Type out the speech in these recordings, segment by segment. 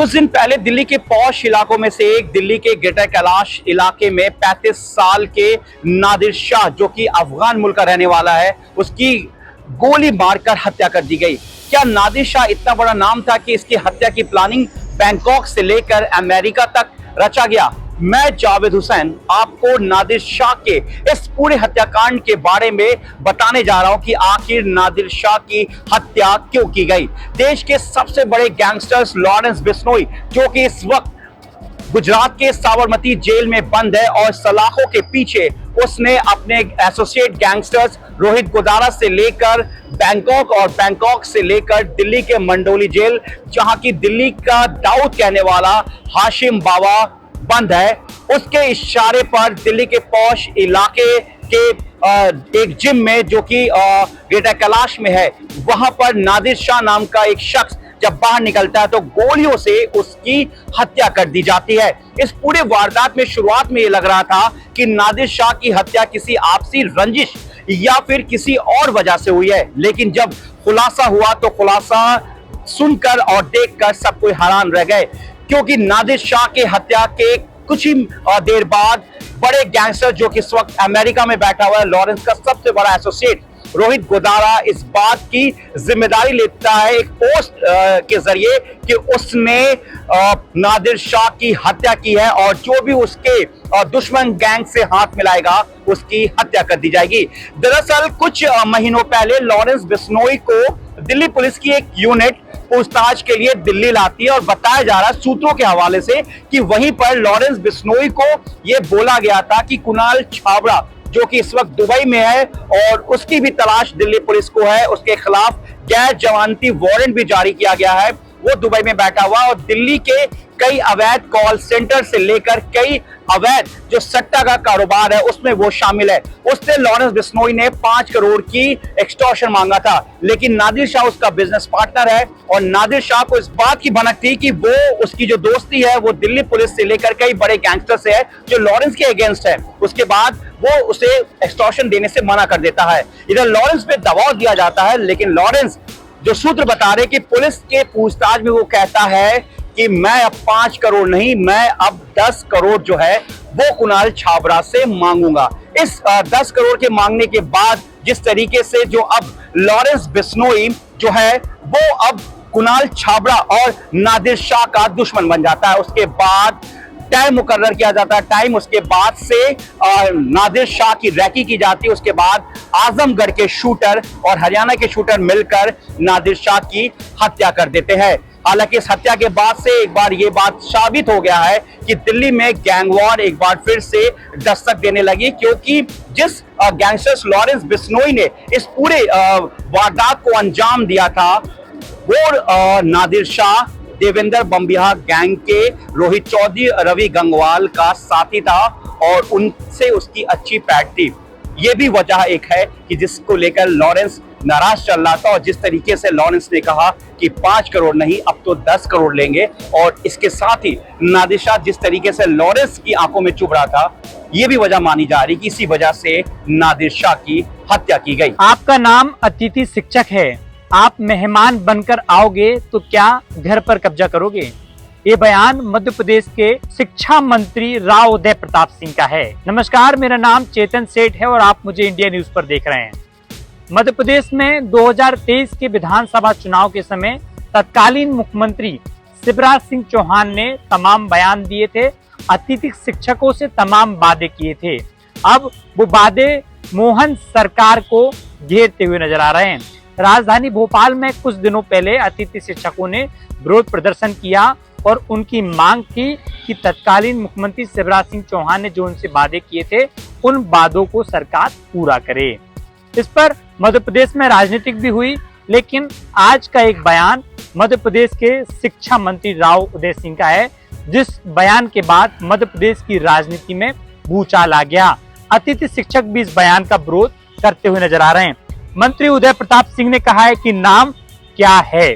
कुछ दिन पहले दिल्ली के पॉश इलाकों में से एक दिल्ली के ग्रेटर कैलाश इलाके में 35 साल के नादिर शाह, जो कि अफगान मुल्क का रहने वाला है, उसकी गोली मारकर हत्या कर दी गई। क्या नादिर शाह इतना बड़ा नाम था कि इसकी हत्या की प्लानिंग बैंकॉक से लेकर अमेरिका तक रचा गया? मैं जावेद हुसैन आपको नादिर शाह के इस पूरे हत्याकांड के बारे में बताने जा रहा हूं कि आखिर नादिर शाह की हत्या क्यों की गई। देश के सबसे बड़े गैंगस्टर्स लॉरेंस बिश्नोई, जो कि इस वक्त गुजरात के साबरमती जेल में बंद है, और सलाखों के पीछे उसने अपने एसोसिएट गैंगस्टर्स रोहित गोदारा से लेकर बैंकॉक और बैंकॉक से लेकर दिल्ली के मंडोली जेल, जहां की दिल्ली का दाऊद कहने वाला हाशिम बाबा बंद है, उसके इशारे पर दिल्ली के पॉश इलाके के एक जिम में, जो कि ग्रेटर कैलाश में है, वहां पर नादिर शाह नाम का एक शख्स जब बाहर निकलता है तो गोलियों से उसकी हत्या कर दी जाती है। इस पूरे वारदात में शुरुआत में ये लग रहा था कि नादिर शाह की हत्या किसी आपसी रंजिश या फिर किसी और वजह से हुई है, लेकिन जब खुलासा हुआ तो खुलासा सुनकर और देखकर सब कोई हैरान रह गए, क्योंकि नादिर शाह के हत्या के कुछ ही देर बाद बड़े गैंगस्टर, जो कि इस वक्त अमेरिका में बैठा हुआ है, लॉरेंस का सबसे बड़ा एसोसिएट रोहित गोदारा, इस बात की जिम्मेदारी लेता है एक पोस्ट के जरिए कि उसने नादिर शाह की हत्या की है, और जो भी उसके दुश्मन गैंग से हाथ मिलाएगा उसकी हत्या कर दी जाएगी। दरअसल कुछ महीनों पहले लॉरेंस बिश्नोई को दिल्ली पुलिस की एक यूनिट पूछताछ के लिए दिल्ली लाती है, और बताया जा रहा है सूत्रों के हवाले से कि वहीं पर लॉरेंस बिश्नोई को यह बोला गया था कि कुणाल छाबड़ा, जो कि इस वक्त दुबई में है और उसकी भी तलाश दिल्ली पुलिस को है, उसके खिलाफ गैर जमानती वारंट भी जारी किया गया है, वो दुबई में बैठा हुआ, और दिल्ली के कई अवैध कॉल सेंटर से लेकर कई अवैध जो सट्टा का कारोबार है उसमें वो शामिल है। उसने लॉरेंस बिश्नोई ने 5 करोड़ की एक्सटॉर्शन मांगा था, लेकिन नादिर शाह उसका बिजनेस पार्टनर है, और नादिर शाह को इस बात की भनक थी कि वो उसकी जो दोस्ती है वो दिल्ली पुलिस से लेकर कई बड़े गैंगस्टर से है जो लॉरेंस के अगेंस्ट है। उसके बाद वो उसे एक्सटॉर्शन देने से मना कर देता है। इधर लॉरेंस पे दबाव दिया जाता है, लेकिन लॉरेंस, जो सूत्र बता रहे कि पुलिस के पूछताछ में वो कहता है कि मैं अब 5 करोड़ नहीं, मैं अब 10 करोड़ जो है वो कुणाल छाबड़ा से मांगूंगा। इस 10 करोड़ के मांगने के बाद जिस तरीके से जो अब लॉरेंस बिश्नोई जो है वो अब कुणाल छाबड़ा और नादिर शाह का दुश्मन बन जाता है। उसके बाद टाइम मुकर्रर किया जाता है, टाइम उसके बाद से नादिर शाह की रैकी की जाती है। उसके बाद आजमगढ़ के शूटर और हरियाणा के शूटर मिलकर नादिर शाह की हत्या कर देते हैं। हालांकि इस हत्या के बाद से एक बार ये बात साबित हो गया है कि दिल्ली में गैंग वॉर एक बार फिर से दस्तक देने लगी, क्योंकि जिस गैंगस्टर लॉरेंस बिश्नोई ने इस पूरे वारदात को अंजाम दिया था वो नादिर शाह देवेंद्र बम्बिहा गैंग के रोहित चौधरी, रवि गंगवाल का साथी था, और उनसे उसकी अच्छी पैठ थी। ये भी वजह एक है कि जिसको लेकर लॉरेंस नाराज चल रहा था, और जिस तरीके से लॉरेंस ने कहा कि 5 करोड़ नहीं अब तो 10 करोड़ लेंगे, और इसके साथ ही नादिर शाह जिस तरीके से लॉरेंस की आंखों में चुभ रहा था, ये भी वजह मानी जा रही कि इसी वजह से नादिर शाह की हत्या की गई। आपका नाम अतिथि शिक्षक है, आप मेहमान बनकर आओगे तो क्या घर पर कब्जा करोगे? ये बयान मध्य प्रदेश के शिक्षा मंत्री राव उदय प्रताप सिंह का है। नमस्कार, मेरा नाम चेतन सेठ है और आप मुझे इंडिया न्यूज पर देख रहे हैं। मध्य प्रदेश में 2023 के विधानसभा चुनाव के समय तत्कालीन मुख्यमंत्री शिवराज सिंह चौहान ने तमाम बयान दिए थे, अतिथि शिक्षकों से तमाम वादे किए थे। अब वो वादे मोहन सरकार को घेरते हुए नजर आ रहे हैं। राजधानी भोपाल में कुछ दिनों पहले अतिथि शिक्षकों ने विरोध प्रदर्शन किया और उनकी मांग थी कि तत्कालीन मुख्यमंत्री शिवराज सिंह चौहान ने जो उनसे वादे किए थे उन वादों को सरकार पूरा करे। इस पर मध्य प्रदेश में राजनीतिक भी हुई, लेकिन आज का एक बयान मध्य प्रदेश के शिक्षा मंत्री राव उदय सिंह का है, जिस बयान के बाद मध्य प्रदेश की राजनीति में भूचाल आ गया। अतिथि शिक्षक भी इस बयान का विरोध करते हुए नजर आ रहे हैं। मंत्री उदय प्रताप सिंह ने कहा है कि नाम क्या है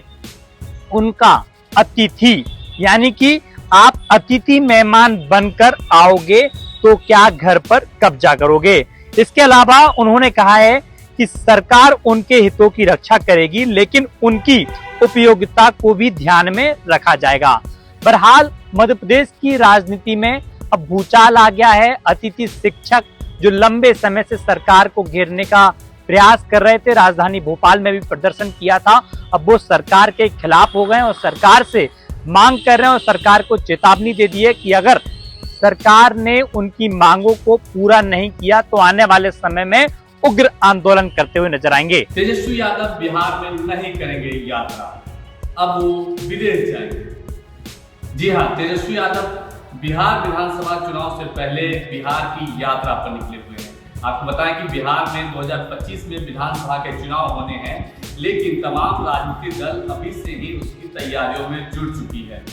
उनका, अतिथि, यानी कि आप अतिथि मेहमान बनकर आओगे तो क्या घर पर कब्जा करोगे। इसके अलावा उन्होंने कहा है कि सरकार उनके हितों की रक्षा करेगी, लेकिन उनकी उपयोगिता को भी ध्यान में रखा जाएगा। बहरहाल मध्य प्रदेश की राजनीति में अब भूचाल आ गया है। अतिथि शिक्षक जो लंबे समय से सरकार को घेरने का प्रयास कर रहे थे, राजधानी भोपाल में भी प्रदर्शन किया था, अब वो सरकार के खिलाफ हो गए और सरकार से मांग कर रहे हैं और सरकार को चेतावनी दे दी है कि अगर सरकार ने उनकी मांगों को पूरा नहीं किया तो आने वाले समय में उग्र आंदोलन करते हुए नजर आएंगे। तेजस्वी यादव बिहार में नहीं करेंगे यात्रा, अब वो विदेश जाएंगे। जी हाँ, तेजस्वी यादव बिहार विधानसभा चुनाव से पहले बिहार की यात्रा पर निकले हुए हैं। आपको बताएं कि बिहार में 2025 में विधानसभा के चुनाव होने हैं, लेकिन तमाम राजनीतिक दल अभी से ही उसकी तैयारियों में जुट चुकी है।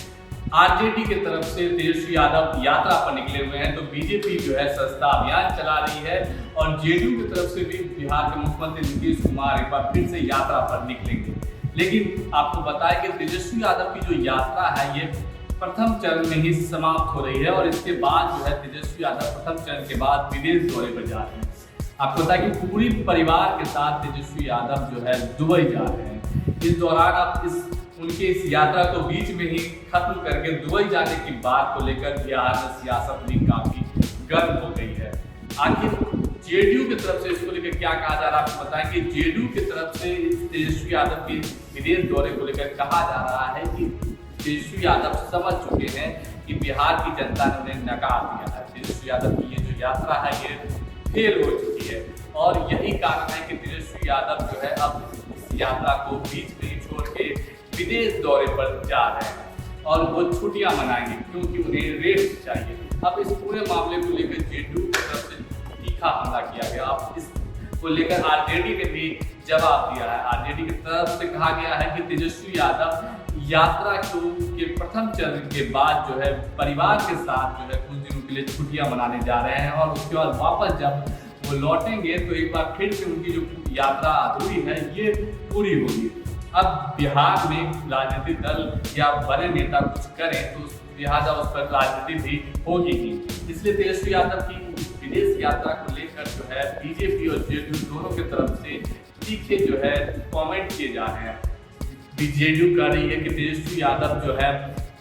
आरजेडी की तरफ से तेजस्वी यादव यात्रा पर निकले हुए हैं, तो बीजेपी जो है सस्ता अभियान चला रही है और जेडीयू की तरफ से भी बिहार के मुख्यमंत्री नीतीश कुमार एक बार फिर से यात्रा पर निकलेंगे। लेकिन आपको बताएं कि तेजस्वी यादव की जो यात्रा है ये प्रथम चरण में ही समाप्त हो रही है और इसके बाद जो है तेजस्वी यादव प्रथम चरण के बाद विदेश दौरे पर जा रहे हैं। आपको बताएं कि पूरी परिवार के साथ तेजस्वी यादव जो है दुबई जा रहे हैं। इस दौरान आप उनके इस यात्रा को बीच में ही खत्म करके दुबई जाने की बात को लेकर बिहार में सियासत भी काफी गर्म हो गई है। आखिर जेडीयू की तरफ से इसको लेकर क्या कहा जा रहा है, आपको बताएं कि जेडीयू की तरफ से तेजस्वी यादव के विदेश दौरे को लेकर कहा जा रहा है कि तेजस्वी यादव समझ चुके हैं कि बिहार की जनता ने उन्हें नकार दिया है। तेजस्वी यादव की ये जो यात्रा है ये फेल हो चुकी है और यही कारण है कि तेजस्वी यादव जो है अब इस यात्रा को बीच में ही छोड़ के विदेश दौरे पर जा रहे हैं और वो छुट्टियां मनाएंगे क्योंकि उन्हें रेस्ट चाहिए। अब इस पूरे मामले को लेकर जेडीयू की तरफ से तीखा हमला किया गया। अब इसको लेकर आरजेडी ने भी जवाब दिया है। आरजेडी की तरफ से कहा गया है कि तेजस्वी यादव यात्रा के प्रथम चरण के बाद जो है परिवार के साथ जो है कुछ दिनों के लिए छुट्टियां मनाने जा रहे हैं और उसके बाद वापस जब वो लौटेंगे तो एक बार फिर से उनकी जो यात्रा अधूरी है ये पूरी होगी। अब बिहार में राजनीतिक दल या बड़े नेता कुछ करें तो लिहाजा उस पर राजनीति भी होगी ही। इसलिए तेजस्वी यादव की विदेश यात्रा को लेकर जो है बीजेपी और जेडीयू दोनों की तरफ से तीखे जो है कमेंट किए जा रहे हैं। जेडीयू कह रही है कि तेजस्वी यादव जो है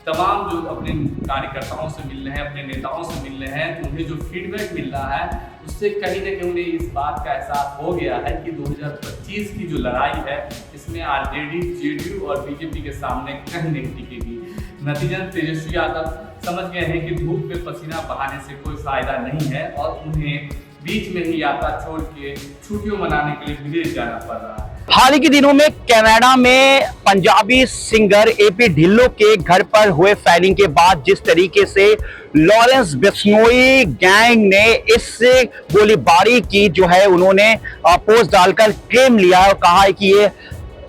तमाम जो अपने कार्यकर्ताओं से मिल रहे हैं, अपने नेताओं से मिल रहे हैं, तो उन्हें जो फीडबैक मिल रहा है उससे कहीं ना कहीं उन्हें इस बात का एहसास हो गया है कि 2025 की जो लड़ाई है इसमें आरजेडी, जेडीयू और बीजेपी के सामने कहीं नहीं टिकेगी। नतीजतन तेजस्वी यादव समझ गए हैं कि धूप में पसीना बहाने से कोई फायदा नहीं है और उन्हें बीच में ही यात्रा छोड़ के छुट्टियों मनाने के लिए विदेश जाना पड़ रहा है। हाल ही के दिनों में कनाडा में पंजाबी सिंगर एपी ढिल्लों के घर पर हुए फायरिंग के बाद जिस तरीके से लॉरेंस बिश्नोई गैंग ने इस गोलीबारी की जो है उन्होंने पोस्ट डालकर क्लेम लिया और कहा है कि ये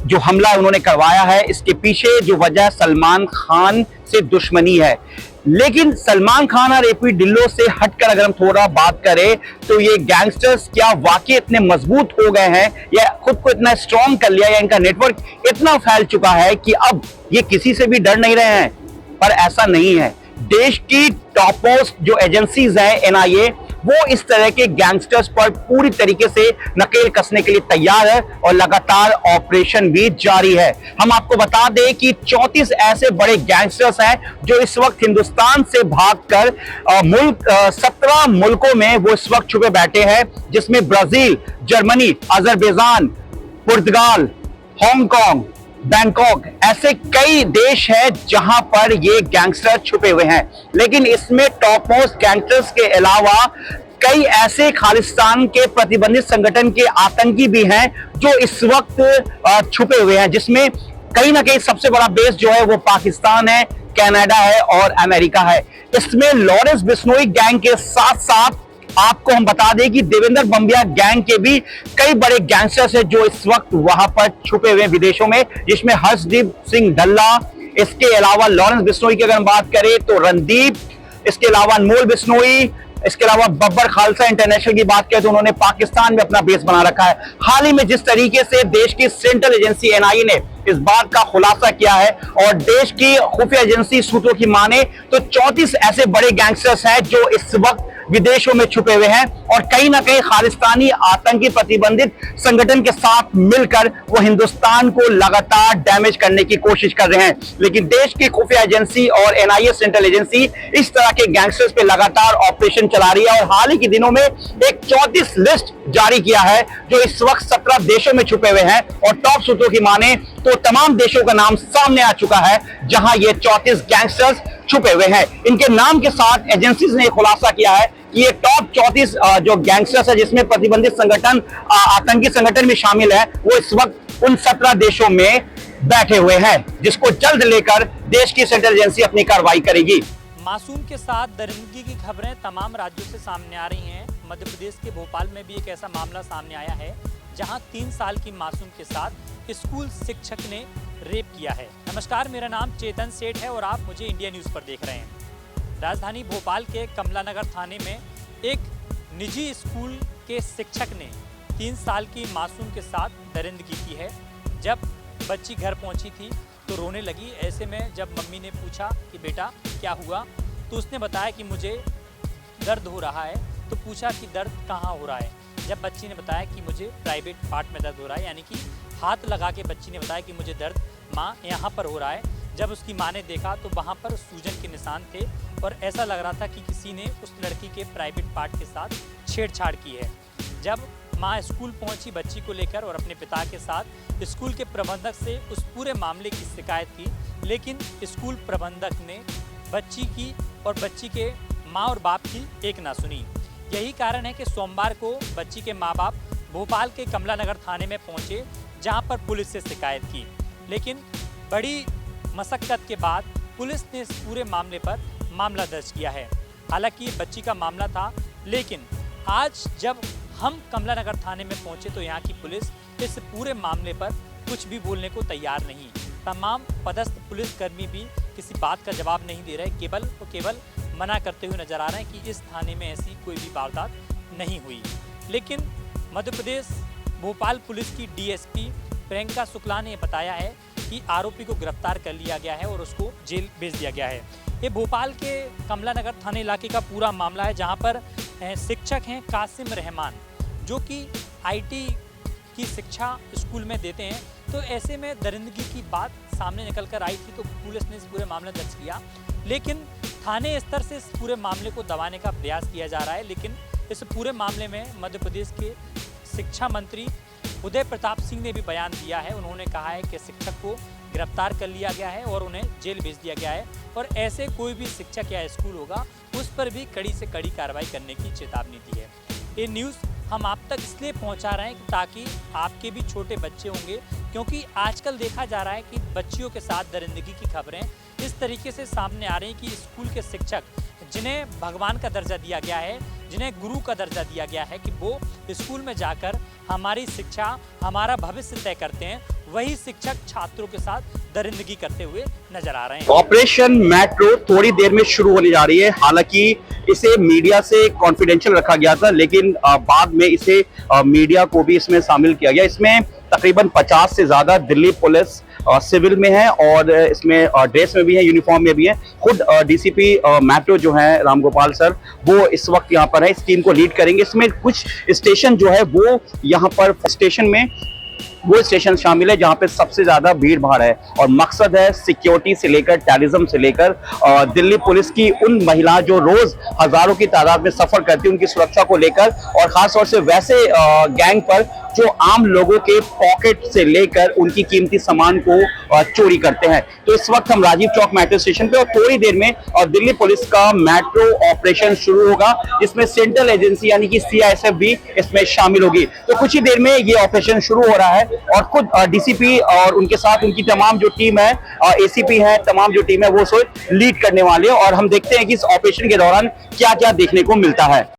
जो हमला उन्होंने करवाया है इसके पीछे जो वजह सलमान खान से दुश्मनी है। लेकिन सलमान खान और एपी ढिल्लों से हटकर अगर हम थोड़ा बात करें तो ये गैंगस्टर्स क्या वाकई इतने मजबूत हो गए हैं या खुद को इतना स्ट्रॉन्ग कर लिया या इनका नेटवर्क इतना फैल चुका है कि अब ये किसी से भी डर नहीं रहे हैं। पर ऐसा नहीं है। देश की टॉप मोस्ट जो एजेंसीज हैं एनआईए वो इस तरह के गैंगस्टर्स पर पूरी तरीके से नकेल कसने के लिए तैयार है और लगातार ऑपरेशन भी जारी है। हम आपको बता दें कि 34 ऐसे बड़े गैंगस्टर्स हैं जो इस वक्त हिंदुस्तान से भागकर 17 मुल्कों में वो इस वक्त छुपे बैठे हैं, जिसमें ब्राजील, जर्मनी, अजरबैजान, पुर्तगाल, हांगकांग, बैंकॉक ऐसे कई देश हैं जहां पर ये गैंगस्टर छुपे हुए हैं। लेकिन इसमें टॉप मोस्ट गैंगस्टर्स के अलावा कई ऐसे खालिस्तान के प्रतिबंधित संगठन के आतंकी भी हैं जो इस वक्त छुपे हुए हैं, जिसमें कहीं ना कहीं सबसे बड़ा बेस जो है वो पाकिस्तान है, कनाडा है और अमेरिका है। इसमें लॉरेंस बिश्नोई गैंग के साथ साथ आपको हम बता दें कि देवेंद्र बंबिया गैंग के भी कई बड़े गैंगस्टर्स हैं जो इस वक्त वहां पर छुपे हुए विदेशों में, जिसमें हर्षदीप सिंह ढल्ला, इसके अलावा लॉरेंस बिश्नोई की अगर हम बात करें तो रणदीप, इसके अलावा अनमोल बिश्नोई, इसके अलावा बब्बर खालसा इंटरनेशनल की बात करें तो उन्होंने पाकिस्तान में अपना बेस बना रखा है। हाल ही में जिस तरीके से देश की सेंट्रल एजेंसी एनआईए ने इस बात का खुलासा किया है और देश की खुफिया एजेंसी सूत्रों की माने तो 34 ऐसे बड़े गैंगस्टर्स हैं जो इस वक्त विदेशों में छुपे हुए हैं और कहीं ना कहीं खालिस्तानी आतंकी प्रतिबंधित संगठन के साथ मिलकर वो हिंदुस्तान को लगातार डैमेज करने की कोशिश कर रहे हैं। लेकिन देश की खुफिया एजेंसी और एनआईए सेंट्रल एजेंसी इस तरह के गैंगस्टर्स पे लगातार ऑपरेशन चला रही है और हाल ही के दिनों में एक 34 लिस्ट जारी किया है जो इस वक्त 17 देशों में छुपे हुए हैं और टॉप सूत्रों की माने तो तमाम देशों का नाम सामने आ चुका है जहां ये 34 गैंगस्टर्स छुपे हुए हैं। इनके नाम के साथ एजेंसीज ने खुलासा किया है कि ये टॉप 34 जो गैंगस्टर्स है जिसमें प्रतिबंधित संगठन आतंकी संगठन भी शामिल है वो इस वक्त उन 17 देशों में बैठे हुए हैं जिसको जल्द लेकर देश की सेंट्रल एजेंसी अपनी कार्रवाई करेगी। मासूम के साथ दरिंदगी की खबरें तमाम राज्यों से सामने आ रही हैं। मध्य प्रदेश के भोपाल में भी एक ऐसा मामला सामने आया है जहां 3 साल की मासूम के साथ स्कूल शिक्षक ने रेप किया है। नमस्कार, मेरा नाम चेतन सेठ है और आप मुझे इंडिया न्यूज़ पर देख रहे हैं। राजधानी भोपाल के कमलानगर थाने में एक निजी स्कूल के शिक्षक ने 3 साल की मासूम के साथ दरिंदगी की है। जब बच्ची घर पहुंची थी तो रोने लगी। ऐसे में जब मम्मी ने पूछा कि बेटा क्या हुआ, तो उसने बताया कि मुझे दर्द हो रहा है। तो पूछा कि दर्द कहाँ हो रहा है। जब बच्ची ने बताया कि मुझे प्राइवेट पार्ट में दर्द हो रहा है, यानी कि हाथ लगा के बच्ची ने बताया कि मुझे दर्द माँ यहाँ पर हो रहा है। जब उसकी माँ ने देखा तो वहाँ पर सूजन के निशान थे और ऐसा लग रहा था कि किसी ने उस लड़की के प्राइवेट पार्ट के साथ छेड़छाड़ की है। जब माँ स्कूल पहुंची बच्ची को लेकर और अपने पिता के साथ स्कूल के प्रबंधक से उस पूरे मामले की शिकायत की, लेकिन स्कूल प्रबंधक ने बच्ची की और बच्ची के माँ और बाप की एक ना सुनी। यही कारण है कि सोमवार को बच्ची के माँ बाप भोपाल के कमलानगर थाने में पहुंचे जहां पर पुलिस से शिकायत की, लेकिन बड़ी मशक्कत के बाद पुलिस ने इस पूरे मामले पर मामला दर्ज किया है। हालांकि ये बच्ची का मामला था, लेकिन आज जब हम कमलानगर थाने में पहुंचे तो यहाँ की पुलिस इस पूरे मामले पर कुछ भी बोलने को तैयार नहीं। तमाम पदस्थ पुलिसकर्मी भी किसी बात का जवाब नहीं दे रहे, केवल और केवल मना करते हुए नजर आ रहे हैं कि इस थाने में ऐसी कोई भी वारदात नहीं हुई। लेकिन मध्य प्रदेश भोपाल पुलिस की डीएसपी प्रियंका शुक्ला ने बताया है कि आरोपी को गिरफ्तार कर लिया गया है और उसको जेल भेज दिया गया है। ये भोपाल के कमलानगर थाने इलाके का पूरा मामला है जहां पर शिक्षक हैं कासिम रहमान जो कि आईटी की शिक्षा स्कूल में देते हैं। तो ऐसे में दरिंदगी की बात सामने निकल कर आई थी तो पुलिस ने इस पूरे मामले दर्ज किया, लेकिन थाने स्तर से इस पूरे मामले को दबाने का प्रयास किया जा रहा है। लेकिन इस पूरे मामले में मध्य प्रदेश के शिक्षा मंत्री उदय प्रताप सिंह ने भी बयान दिया है। उन्होंने कहा है कि शिक्षक को गिरफ्तार कर लिया गया है और उन्हें जेल भेज दिया गया है और ऐसे कोई भी शिक्षक या स्कूल होगा उस पर भी कड़ी से कड़ी कार्रवाई करने की चेतावनी दी है। ये न्यूज़ हम आप तक इसलिए पहुंचा रहे हैं ताकि आपके भी छोटे बच्चे होंगे, क्योंकि आजकल देखा जा रहा है कि बच्चियों के साथ दरिंदगी की खबरें इस तरीके से सामने आ रही हैं कि स्कूल के शिक्षक जिन्हें भगवान का दर्जा दिया गया है, जिन्हें गुरु का दर्जा दिया गया है कि वो स्कूल में जाकर हमारी शिक्षा, हमारा भविष्य तय करते हैं, वही शिक्षक छात्रों के साथ दरिंदगी करते हुए नजर आ रहे हैं। ऑपरेशन मेट्रो थोड़ी देर में शुरू होने जा रही है। हालांकि इसे मीडिया से कॉन्फिडेंशियल रखा गया था, लेकिन बाद में इसे मीडिया को भी इसमें शामिल किया गया। इसमें तकरीबन 50 से ज्यादा दिल्ली पुलिस सिविल में है और इसमें ड्रेस में भी है, यूनिफॉर्म में भी है। खुद डीसीपी मेट्रो जो है रामगोपाल सर वो इस वक्त यहाँ पर है, इस टीम को लीड करेंगे। इसमें कुछ स्टेशन जो है वो यहाँ पर स्टेशन में वो स्टेशन शामिल है जहां पे सबसे ज्यादा भीड़ भाड़ है और मकसद है सिक्योरिटी से लेकर टेररिज्म से लेकर दिल्ली पुलिस की उन महिलाएं जो रोज हजारों की तादाद में सफर करती हैं उनकी सुरक्षा को लेकर और खासतौर से वैसे गैंग पर जो आम लोगों के पॉकेट से लेकर उनकी कीमती सामान को चोरी करते हैं। तो इस वक्त हम राजीव चौक मेट्रो स्टेशन पे और थोड़ी देर में दिल्ली पुलिस का मेट्रो ऑपरेशन शुरू होगा, जिसमें सेंट्रल एजेंसी यानी कि सीआईएसएफ भी इसमें शामिल होगी। तो कुछ ही देर में ये ऑपरेशन शुरू हो रहा है और खुद डीसीपी और उनके साथ उनकी तमाम जो टीम है, एसीपी है, तमाम जो टीम है वो लीड करने वाले हैं और हम देखते हैं कि इस ऑपरेशन के दौरान क्या क्या देखने को मिलता है।